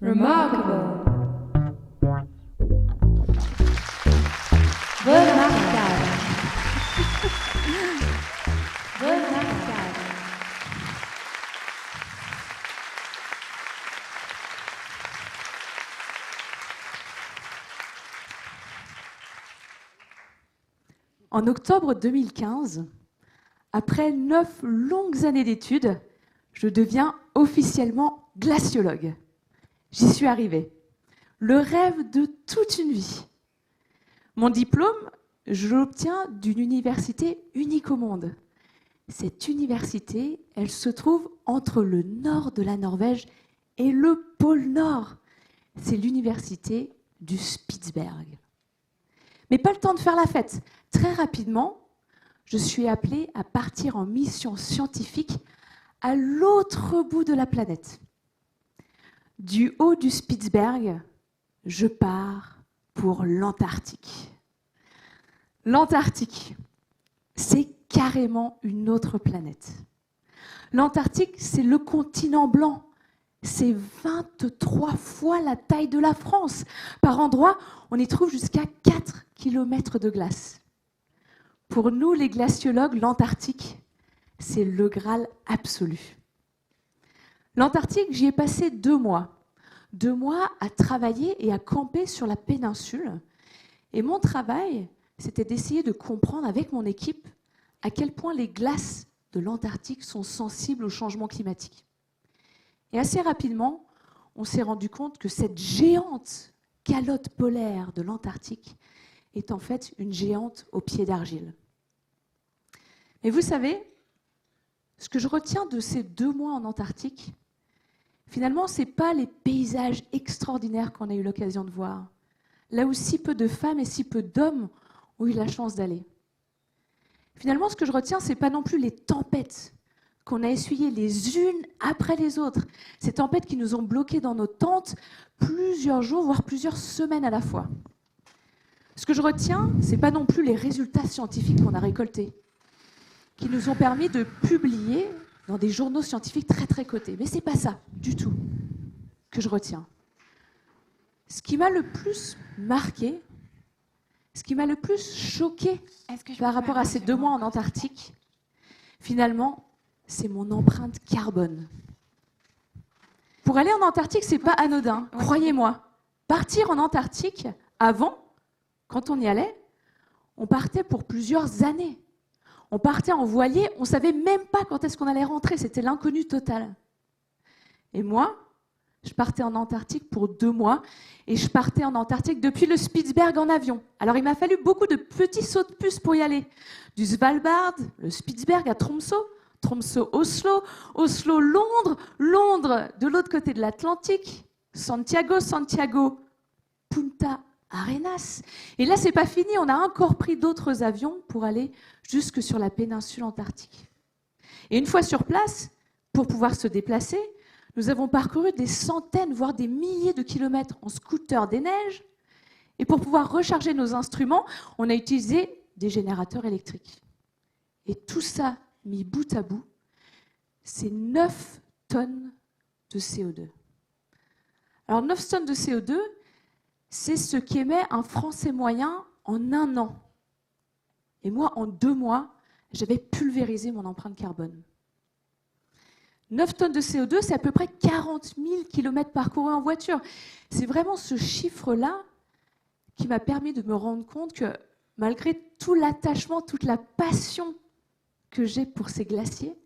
Remarkable. Remarquable. Remarquable. En octobre 2015, après 9 longues années d'études, je deviens officiellement glaciologue. J'y suis arrivée. Le rêve de toute une vie. Mon diplôme, je l'obtiens d'une université unique au monde. Cette université, elle se trouve entre le nord de la Norvège et le pôle Nord. C'est l'université du Spitsberg. Mais pas le temps de faire la fête. Très rapidement, je suis appelée à partir en mission scientifique à l'autre bout de la planète. Du haut du Spitsberg, je pars pour l'Antarctique. L'Antarctique, c'est carrément une autre planète. L'Antarctique, c'est le continent blanc. C'est 23 fois la taille de la France. Par endroits, on y trouve jusqu'à 4 km de glace. Pour nous, les glaciologues, l'Antarctique, c'est le Graal absolu. L'Antarctique, j'y ai passé 2 mois. 2 mois à travailler et à camper sur la péninsule. Et mon travail, c'était d'essayer de comprendre avec mon équipe à quel point les glaces de l'Antarctique sont sensibles au changement climatique. Et assez rapidement, on s'est rendu compte que cette géante calotte polaire de l'Antarctique est en fait une géante aux pieds d'argile. Mais vous savez, ce que je retiens de ces 2 mois en Antarctique, finalement, ce n'est pas les paysages extraordinaires qu'on a eu l'occasion de voir, là où si peu de femmes et si peu d'hommes ont eu la chance d'aller. Finalement, ce que je retiens, ce n'est pas non plus les tempêtes qu'on a essuyées les unes après les autres, ces tempêtes qui nous ont bloqués dans nos tentes plusieurs jours, voire plusieurs semaines à la fois. Ce que je retiens, ce n'est pas non plus les résultats scientifiques qu'on a récoltés, qui nous ont permis de publier dans des journaux scientifiques très très cotés. Mais ce n'est pas ça du tout que je retiens. Ce qui m'a le plus marqué, ce qui m'a le plus choqué par rapport à ces 2 mois en Antarctique, finalement, c'est mon empreinte carbone. Pour aller en Antarctique, ce n'est pas anodin, croyez-moi. Partir en Antarctique, avant, quand on y allait, on partait pour plusieurs années. On partait en voilier, on ne savait même pas quand est-ce qu'on allait rentrer, c'était l'inconnu total. Et moi, je partais en Antarctique pour 2 mois, et je partais en Antarctique depuis le Spitsberg en avion. Alors il m'a fallu beaucoup de petits sauts de puce pour y aller. Du Svalbard, le Spitsberg à Tromsø, Tromsø-Oslo, Oslo-Londres, Londres de l'autre côté de l'Atlantique, Santiago, Punta Arenas. Et là, c'est pas fini, on a encore pris d'autres avions pour aller jusque sur la péninsule antarctique. Et une fois sur place, pour pouvoir se déplacer, nous avons parcouru des centaines, voire des milliers de kilomètres en scooter des neiges. Et pour pouvoir recharger nos instruments, on a utilisé des générateurs électriques. Et tout ça, mis bout à bout, c'est 9 tonnes de CO2. Alors 9 tonnes de CO2, c'est ce qu'émet un Français moyen en 1 an. Et moi, en 2 mois, j'avais pulvérisé mon empreinte carbone. 9 tonnes de CO2, c'est à peu près 40 000 km parcourus en voiture. C'est vraiment ce chiffre-là qui m'a permis de me rendre compte que malgré tout l'attachement, toute la passion que j'ai pour ces glaciers,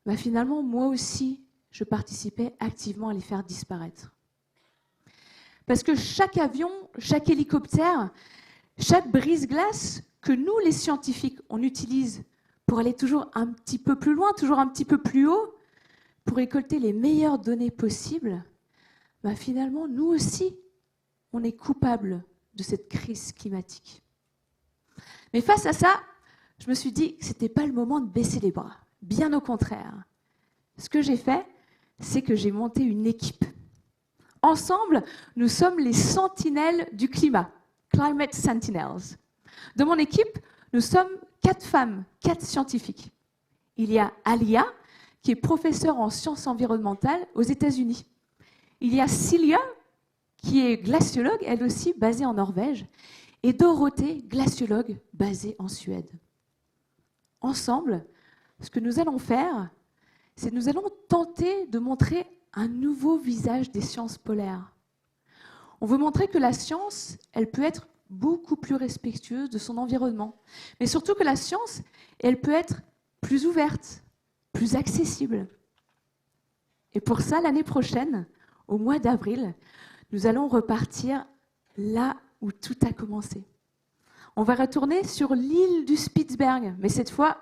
bah finalement, moi aussi, je participais activement à les faire disparaître. Parce que chaque avion, chaque hélicoptère, chaque brise-glace que nous, les scientifiques, on utilise pour aller toujours un petit peu plus loin, toujours un petit peu plus haut, pour récolter les meilleures données possibles, bah finalement, nous aussi, on est coupables de cette crise climatique. Mais face à ça, je me suis dit que ce n'était pas le moment de baisser les bras. Bien au contraire. Ce que j'ai fait, c'est que j'ai monté une équipe. Ensemble, nous sommes les sentinelles du climat, Climate Sentinels. Dans mon équipe, nous sommes 4 femmes, 4 scientifiques. Il y a Alia, qui est professeure en sciences environnementales aux États-Unis. Il y a Silja, qui est glaciologue, elle aussi basée en Norvège, et Dorothée, glaciologue basée en Suède. Ensemble, ce que nous allons faire, c'est que nous allons tenter de montrer un nouveau visage des sciences polaires. On veut montrer que la science, elle peut être beaucoup plus respectueuse de son environnement, mais surtout que la science, elle peut être plus ouverte, plus accessible. Et pour ça, l'année prochaine, au mois d'avril, nous allons repartir là où tout a commencé. On va retourner sur l'île du Spitzberg, mais cette fois,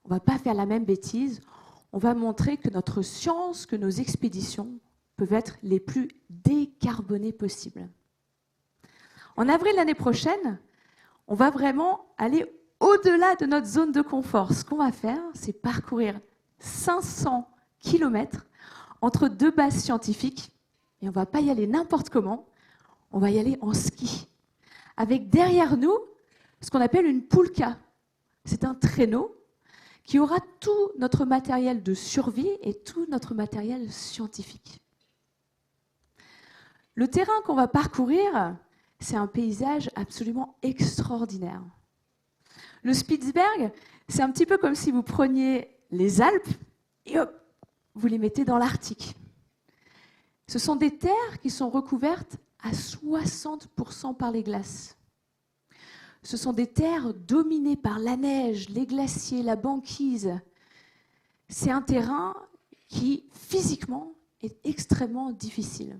on ne va pas faire la même bêtise. On va montrer que notre science, que nos expéditions peuvent être les plus décarbonées possibles. En avril l'année prochaine, on va vraiment aller au-delà de notre zone de confort. Ce qu'on va faire, c'est parcourir 500 km entre deux bases scientifiques. Et on ne va pas y aller n'importe comment, on va y aller en ski. Avec derrière nous, ce qu'on appelle une poulka. C'est un traîneau qui aura tout notre matériel de survie et tout notre matériel scientifique. Le terrain qu'on va parcourir, c'est un paysage absolument extraordinaire. Le Spitzberg, c'est un petit peu comme si vous preniez les Alpes et hop, vous les mettez dans l'Arctique. Ce sont des terres qui sont recouvertes à 60% par les glaces. Ce sont des terres dominées par la neige, les glaciers, la banquise. C'est un terrain qui, physiquement, est extrêmement difficile.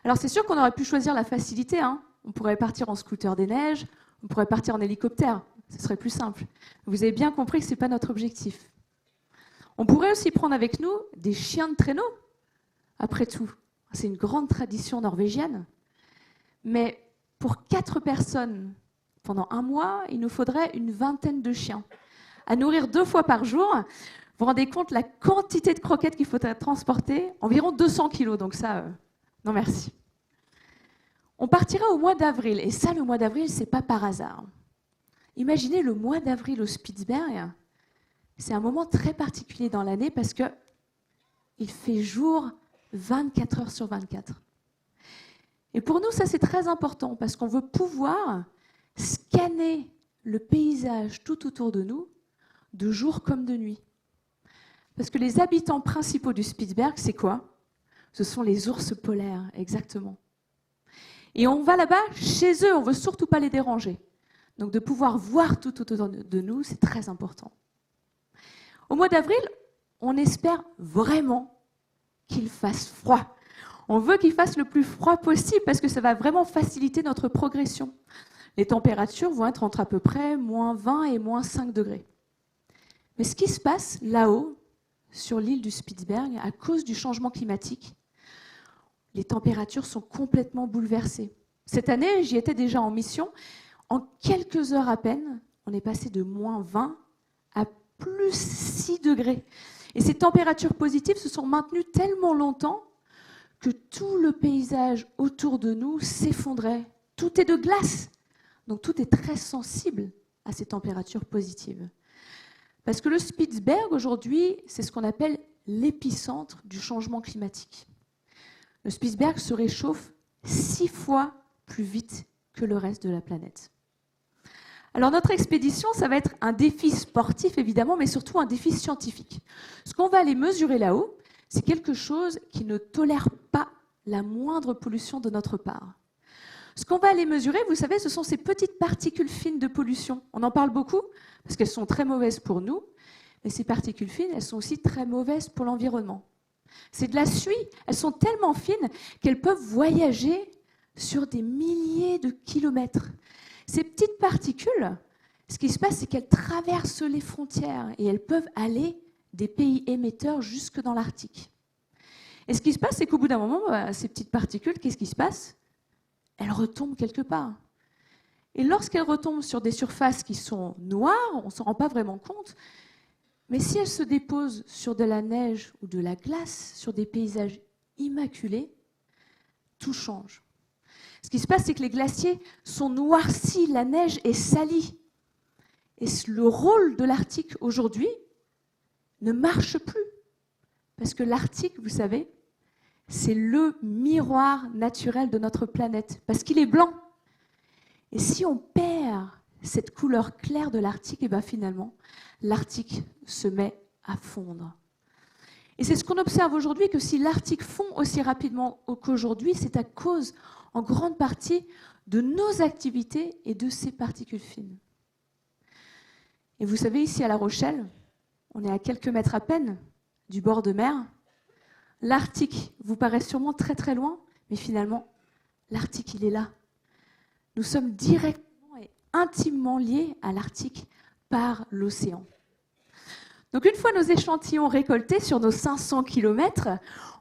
Alors c'est sûr qu'on aurait pu choisir la facilité, hein. On pourrait partir en scooter des neiges, on pourrait partir en hélicoptère, ce serait plus simple. Vous avez bien compris que ce n'est pas notre objectif. On pourrait aussi prendre avec nous des chiens de traîneau. Après tout, c'est une grande tradition norvégienne. Mais pour 4 personnes, pendant un mois, il nous faudrait une vingtaine de chiens. À nourrir 2 fois par jour, vous vous rendez compte la quantité de croquettes qu'il faudrait transporter? Environ 200 kilos, donc ça, non merci. On partira au mois d'avril, et ça, le mois d'avril, c'est pas par hasard. Imaginez le mois d'avril au Spitzberg, c'est un moment très particulier dans l'année parce que il fait jour 24 heures sur 24. Et pour nous, ça c'est très important parce qu'on veut pouvoir scanner le paysage tout autour de nous, de jour comme de nuit. Parce que les habitants principaux du Spitzberg, c'est quoi? Ce sont les ours polaires, exactement. Et on va là-bas chez eux, on ne veut surtout pas les déranger. Donc de pouvoir voir tout autour de nous, c'est très important. Au mois d'avril, on espère vraiment qu'il fasse froid. On veut qu'il fasse le plus froid possible parce que ça va vraiment faciliter notre progression. Les températures vont être entre à peu près moins 20 et moins 5 degrés. Mais ce qui se passe là-haut, sur l'île du Spitzberg, à cause du changement climatique, les températures sont complètement bouleversées. Cette année, j'y étais déjà en mission. En quelques heures à peine, on est passé de moins 20 à plus 6 degrés. Et ces températures positives se sont maintenues tellement longtemps que tout le paysage autour de nous s'effondrait. Tout est de glace. Donc tout est très sensible à ces températures positives. Parce que le Spitzberg, aujourd'hui, c'est ce qu'on appelle l'épicentre du changement climatique. Le Spitzberg se réchauffe 6 fois plus vite que le reste de la planète. Alors notre expédition, ça va être un défi sportif évidemment, mais surtout un défi scientifique. Ce qu'on va aller mesurer là-haut, c'est quelque chose qui ne tolère pas la moindre pollution de notre part. Ce qu'on va aller mesurer, vous savez, ce sont ces petites particules fines de pollution. On en parle beaucoup parce qu'elles sont très mauvaises pour nous, mais ces particules fines, elles sont aussi très mauvaises pour l'environnement. C'est de la suie. Elles sont tellement fines qu'elles peuvent voyager sur des milliers de kilomètres. Ces petites particules, ce qui se passe, c'est qu'elles traversent les frontières et elles peuvent aller des pays émetteurs jusque dans l'Arctique. Et ce qui se passe, c'est qu'au bout d'un moment, ces petites particules, qu'est-ce qui se passe? Elles retombent quelque part. Et lorsqu'elles retombent sur des surfaces qui sont noires, on ne s'en rend pas vraiment compte, mais si elles se déposent sur de la neige ou de la glace, sur des paysages immaculés, tout change. Ce qui se passe, c'est que les glaciers sont noircis, la neige est salie. Et le rôle de l'Arctique aujourd'hui ne marche plus. Parce que l'Arctique, vous savez, c'est le miroir naturel de notre planète, parce qu'il est blanc. Et si on perd cette couleur claire de l'Arctique, et bien finalement, l'Arctique se met à fondre. Et c'est ce qu'on observe aujourd'hui, que si l'Arctique fond aussi rapidement qu'aujourd'hui, c'est à cause, en grande partie, de nos activités et de ces particules fines. Et vous savez, ici à La Rochelle, on est à quelques mètres à peine du bord de mer. L'Arctique vous paraît sûrement très très loin, mais finalement, l'Arctique, il est là. Nous sommes directement et intimement liés à l'Arctique par l'océan. Donc une fois nos échantillons récoltés sur nos 500 km,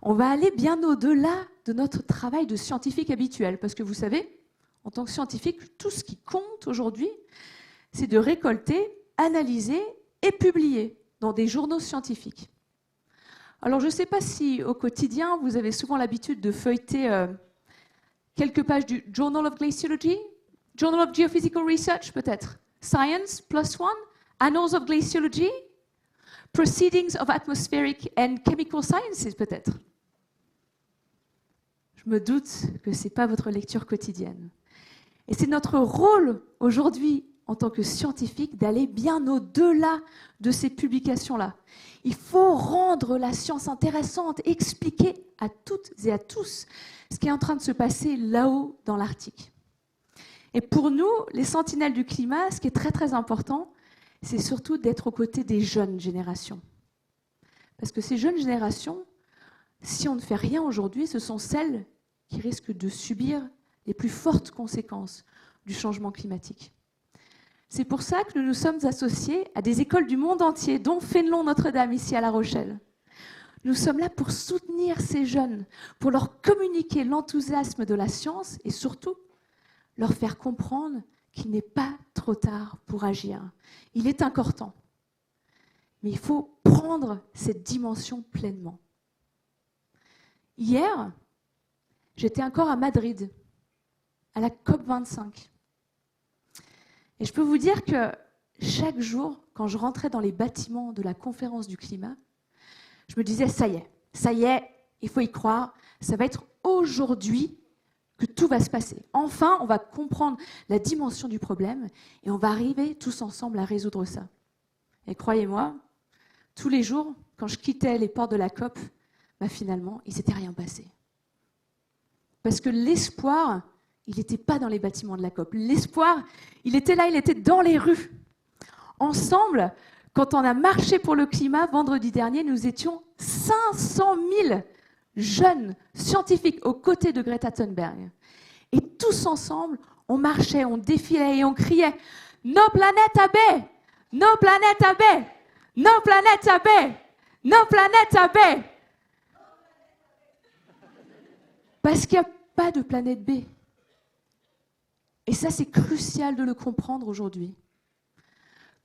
on va aller bien au-delà de notre travail de scientifique habituel. Parce que vous savez, en tant que scientifique, tout ce qui compte aujourd'hui, c'est de récolter, analyser et publier dans des journaux scientifiques. Alors je ne sais pas si au quotidien, vous avez souvent l'habitude de feuilleter quelques pages du Journal of Glaciology, Journal of Geophysical Research peut-être, Science +1, Annals of Glaciology, Proceedings of Atmospheric and Chemical Sciences peut-être. Je me doute que ce n'est pas votre lecture quotidienne. Et c'est notre rôle aujourd'hui en tant que scientifique d'aller bien au-delà de ces publications-là. Il faut rendre la science intéressante, expliquer à toutes et à tous ce qui est en train de se passer là-haut dans l'Arctique. Et pour nous, les sentinelles du climat, ce qui est très très important, c'est surtout d'être aux côtés des jeunes générations. Parce que ces jeunes générations, si on ne fait rien aujourd'hui, ce sont celles qui risquent de subir les plus fortes conséquences du changement climatique. C'est pour ça que nous nous sommes associés à des écoles du monde entier, dont Fénelon Notre-Dame, ici à La Rochelle. Nous sommes là pour soutenir ces jeunes, pour leur communiquer l'enthousiasme de la science et surtout leur faire comprendre qu'il n'est pas trop tard pour agir. Il est encore temps. Mais il faut prendre cette dimension pleinement. Hier, j'étais encore à Madrid, à la COP25. Et je peux vous dire que chaque jour, quand je rentrais dans les bâtiments de la conférence du climat, je me disais, ça y est, il faut y croire, ça va être aujourd'hui que tout va se passer. Enfin, on va comprendre la dimension du problème et on va arriver tous ensemble à résoudre ça. Et croyez-moi, tous les jours, quand je quittais les portes de la COP, finalement, il ne s'était rien passé. Parce que l'espoir, il n'était pas dans les bâtiments de la COP. L'espoir, il était là, il était dans les rues. Ensemble, quand on a marché pour le climat, vendredi dernier, nous étions 500 000 jeunes scientifiques aux côtés de Greta Thunberg. Et tous ensemble, on marchait, on défilait et on criait « Nos planètes à baie! Nos planètes à baie! Nos planètes à baie! Nos planètes à baie !» Parce qu'il n'y a pas de planète B. Et ça, c'est crucial de le comprendre aujourd'hui.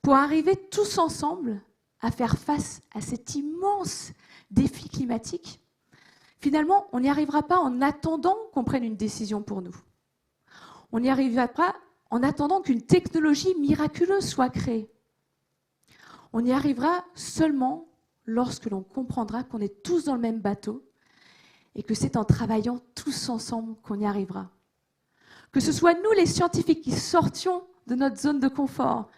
Pour arriver tous ensemble à faire face à cet immense défi climatique, finalement, on n'y arrivera pas en attendant qu'on prenne une décision pour nous. On n'y arrivera pas en attendant qu'une technologie miraculeuse soit créée. On y arrivera seulement lorsque l'on comprendra qu'on est tous dans le même bateau et que c'est en travaillant tous ensemble qu'on y arrivera. Que ce soit nous, les scientifiques, qui sortions de notre zone de confort,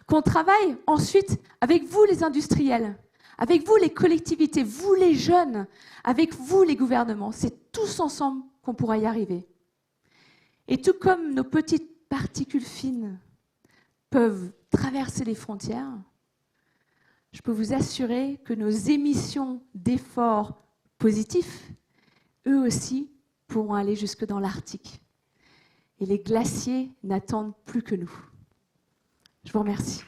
qu'on travaille ensuite avec vous, les industriels, avec vous, les collectivités, vous, les jeunes, avec vous, les gouvernements. C'est tous ensemble qu'on pourra y arriver. Et tout comme nos petites particules fines peuvent traverser les frontières, je peux vous assurer que nos émissions d'efforts positifs, eux aussi, pourront aller jusque dans l'Arctique. Et les glaciers n'attendent plus que nous. Je vous remercie.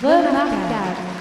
Remarquable.